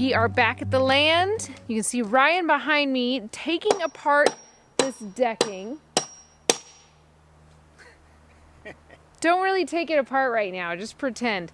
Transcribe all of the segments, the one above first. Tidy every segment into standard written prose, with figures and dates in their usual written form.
We are back at the land. You can see Ryan behind me taking apart this decking. Don't really take it apart right now, just pretend.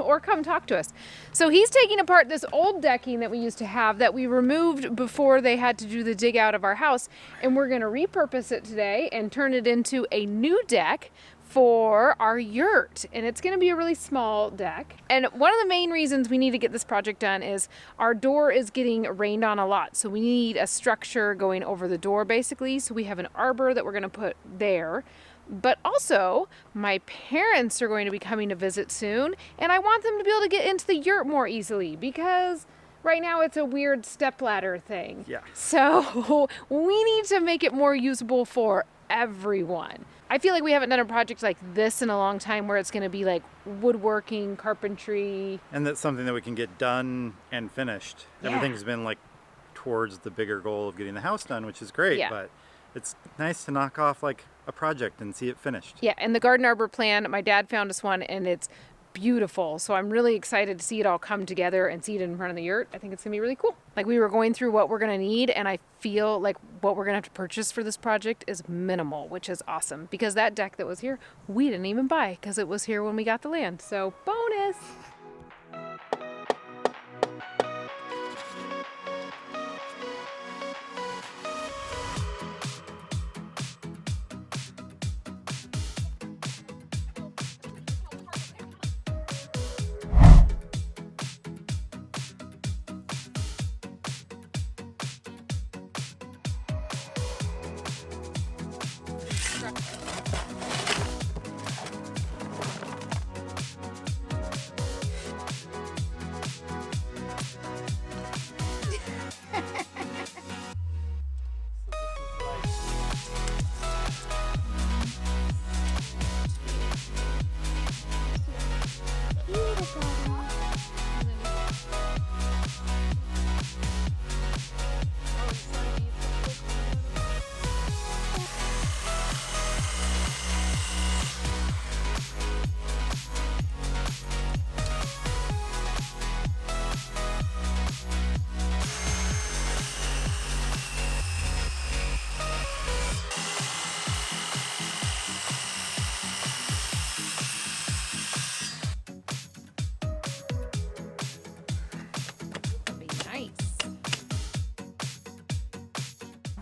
Or come talk to us. So he's taking apart this old decking that we used to have that we removed before they had to do the dig out of our house. And we're gonna repurpose it today and turn it into a new deck for our yurt. And it's gonna be a really small deck. And one of the main reasons we need to get this project done is our door is getting rained on a lot. So we need a structure going over the door basically. So we have an arbor that we're gonna put there. But also, my parents are going to be coming to visit soon, and I want them to be able to get into the yurt more easily because right now it's a weird stepladder thing. Yeah. So we need to make it more usable for everyone. I feel like we haven't done a project like this in a long time where it's going to be like woodworking, carpentry. And that's something that we can get done and finished. Yeah. Everything's been like towards the bigger goal of getting the house done, which is great, Yeah. but it's nice to knock off like a project and see it finished. Yeah, and the garden arbor plan, my dad found us one and it's beautiful. So I'm really excited to see it all come together and see it in front of the yurt. I think it's gonna be really cool. Like we were going through what we're gonna need and I feel like what we're gonna have to purchase for this project is minimal, which is awesome because that deck that was here, we didn't even buy because it was here when we got the land. So bonus.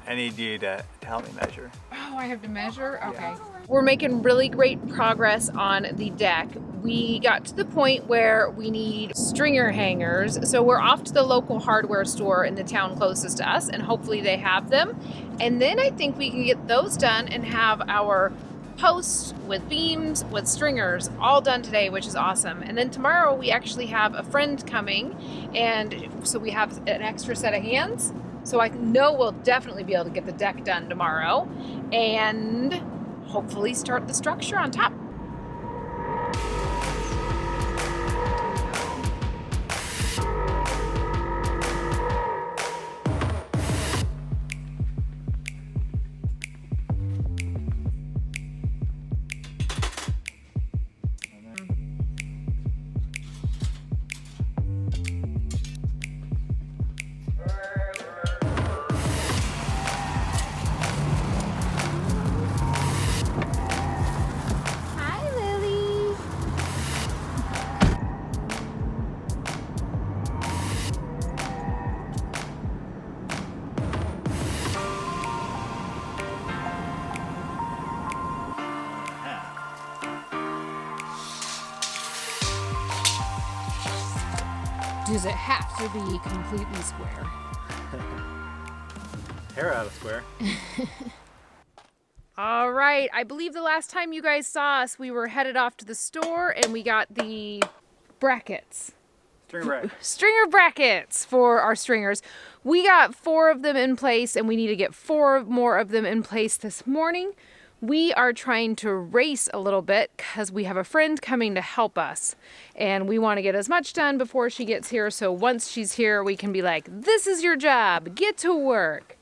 I need you to help me measure. Oh, I have to measure? Okay. We're making really great progress on the deck. We got to the point where we need stringer hangers. So we're off to the local hardware store in the town closest to us and hopefully they have them. And then I think we can get those done and have our posts with beams, with stringers all done today, which is awesome. And then tomorrow we actually have a friend coming and so we have an extra set of hands. So I know we'll definitely be able to get the deck done tomorrow and hopefully start the structure on top. Does it have to be completely square? Hair out of square. All right, I believe the last time you guys saw us, we were headed off to the store and we got the brackets. Stringer brackets for our stringers. We got 4 of them in place and we need to get 4 more of them in place this morning. We are trying to race a little bit because we have a friend coming to help us and we want to get as much done before she gets here. So once she's here, we can be like, this is your job, get to work.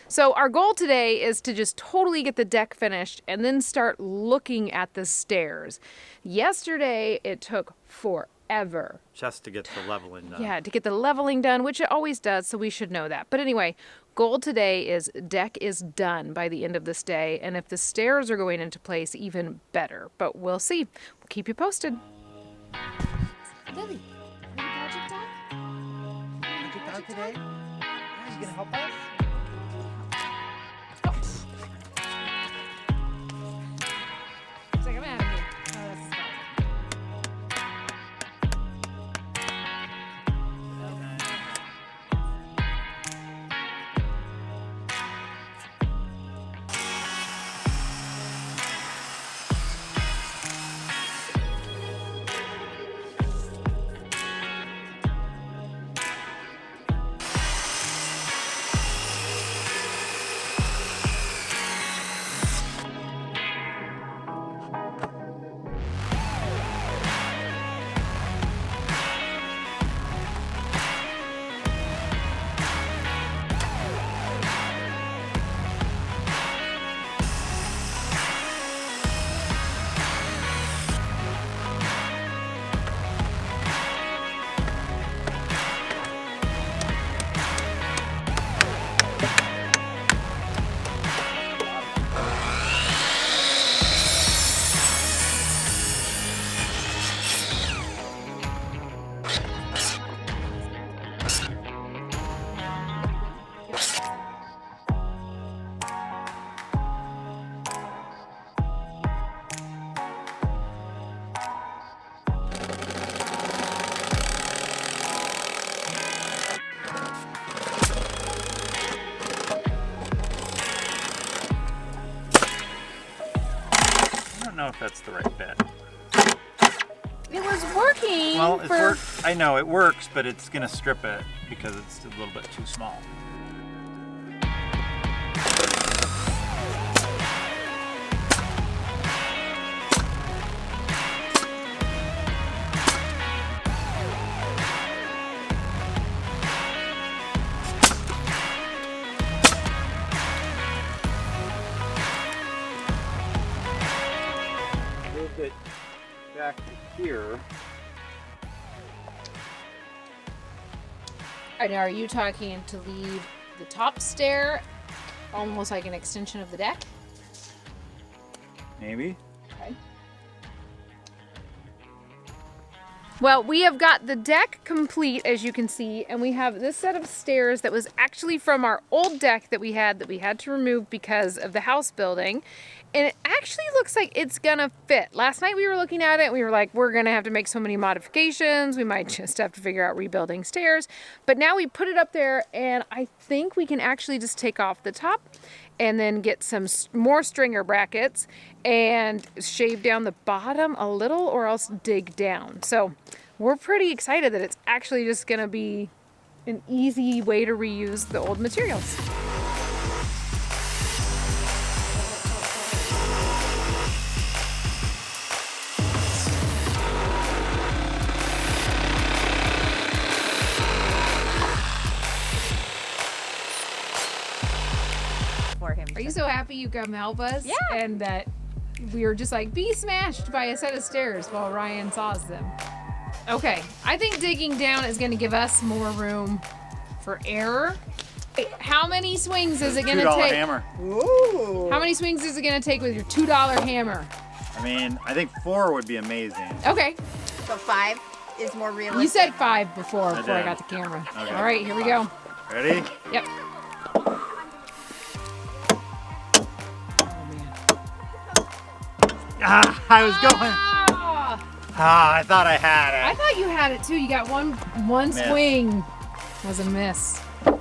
So our goal today is to just totally get the deck finished and then start looking at the stairs. Yesterday, it took forever forever. Just to get the leveling done. Yeah, to get the leveling done, which it always does, so we should know that. But anyway, goal today is deck is done by the end of this day, and if the stairs are going into place, even better. But we'll see. We'll keep you posted. Lily, project dog? Project dog today? Are you gonna help us? It's like, I'm out of here. Oh, this is fine. I don't know if that's the right bit. It was working. Well, I know it works, but it's gonna strip it because it's a little bit too small. Moved it back to here. And are you talking to leave the top stair almost like an extension of the deck? Maybe. Okay. Well, we have got the deck complete, as you can see, and we have this set of stairs that was actually from our old deck that we had to remove because of the house building. And it actually looks like it's gonna fit. Last night we were looking at it and we were like, we're gonna have to make so many modifications. We might just have to figure out rebuilding stairs. But now we put it up there and I think we can actually just take off the top and then get some more stringer brackets and shave down the bottom a little or else dig down. So we're pretty excited that it's actually just gonna be an easy way to reuse the old materials. Are you so happy you come help us? Yeah. And that we were just like, be smashed by a set of stairs while Ryan saws them. Okay, I think digging down is gonna give us more room for error. Wait, how many swings is it gonna $2 take? hammer. Ooh. How many swings is it gonna take with your $2 hammer? I mean, I think 4 would be amazing. Okay, So 5 is more realistic. you said 5 before I did. got the camera. Okay. All right, here we go. Ready? Yep. Ah, I was going. Ah, I thought I had I it. thought you had it too. You got one Miss. swing. Was a miss. All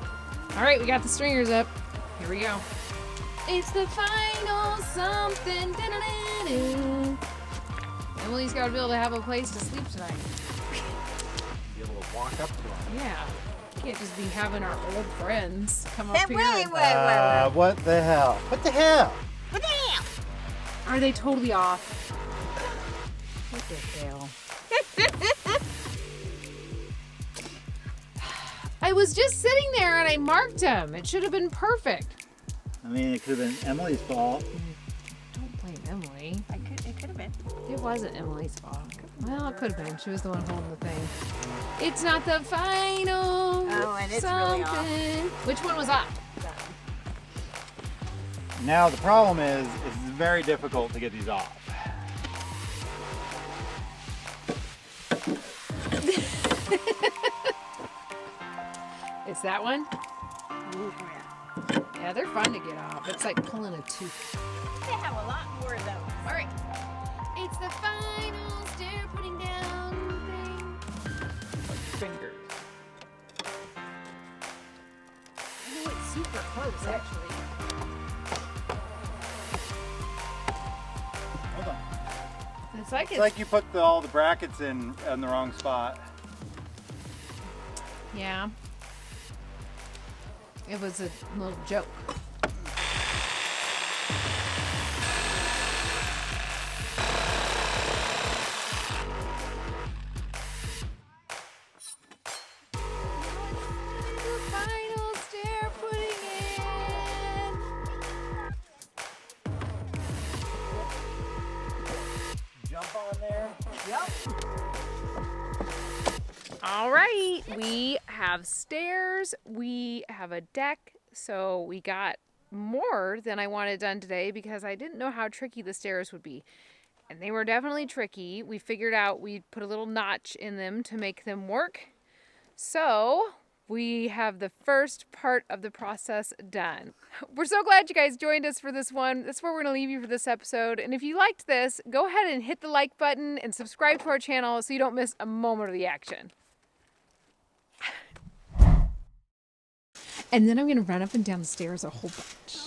right, we got the stringers up. Here we go. It's the final something. Da-da-da-da. Emily's got to be able to have a place to sleep tonight. Be able to walk up to them. Yeah. Can't just be having our old friends come up Hey, here. wait. What the hell? What the hell? What the hell? Are they totally off? What the hell? I was just sitting there and I marked them. It should have been perfect. I mean, it could have been Emily's fault. Don't blame Emily. It could have been. It wasn't Emily's fault. Well, it could have been. She was the one holding the thing. It's not the final. Oh, and it's really off. something. Which one was off? Now the problem is, it's very difficult to get these off. It's that one? Oh, yeah. Yeah, they're fun to get off. It's like pulling a tooth. They have a lot more of those. All right. It's the final stair putting down thing. Fingers. Oh, it's super close, actually. Hold on. It's like It's like you put all the brackets in the wrong spot. Yeah. It was a little joke. The final stair putting in. Jump on there. All right, we have stairs, we have a deck, so we got more than I wanted done today because I didn't know how tricky the stairs would be. And they were definitely tricky. We figured out we'd put a little notch in them to make them work. So we have the first part of the process done. We're so glad you guys joined us for this one. That's where we're going to leave you for this episode. And if you liked this, go ahead and hit the like button and subscribe to our channel so you don't miss a moment of the action. And then I'm going to run up and down the stairs a whole bunch.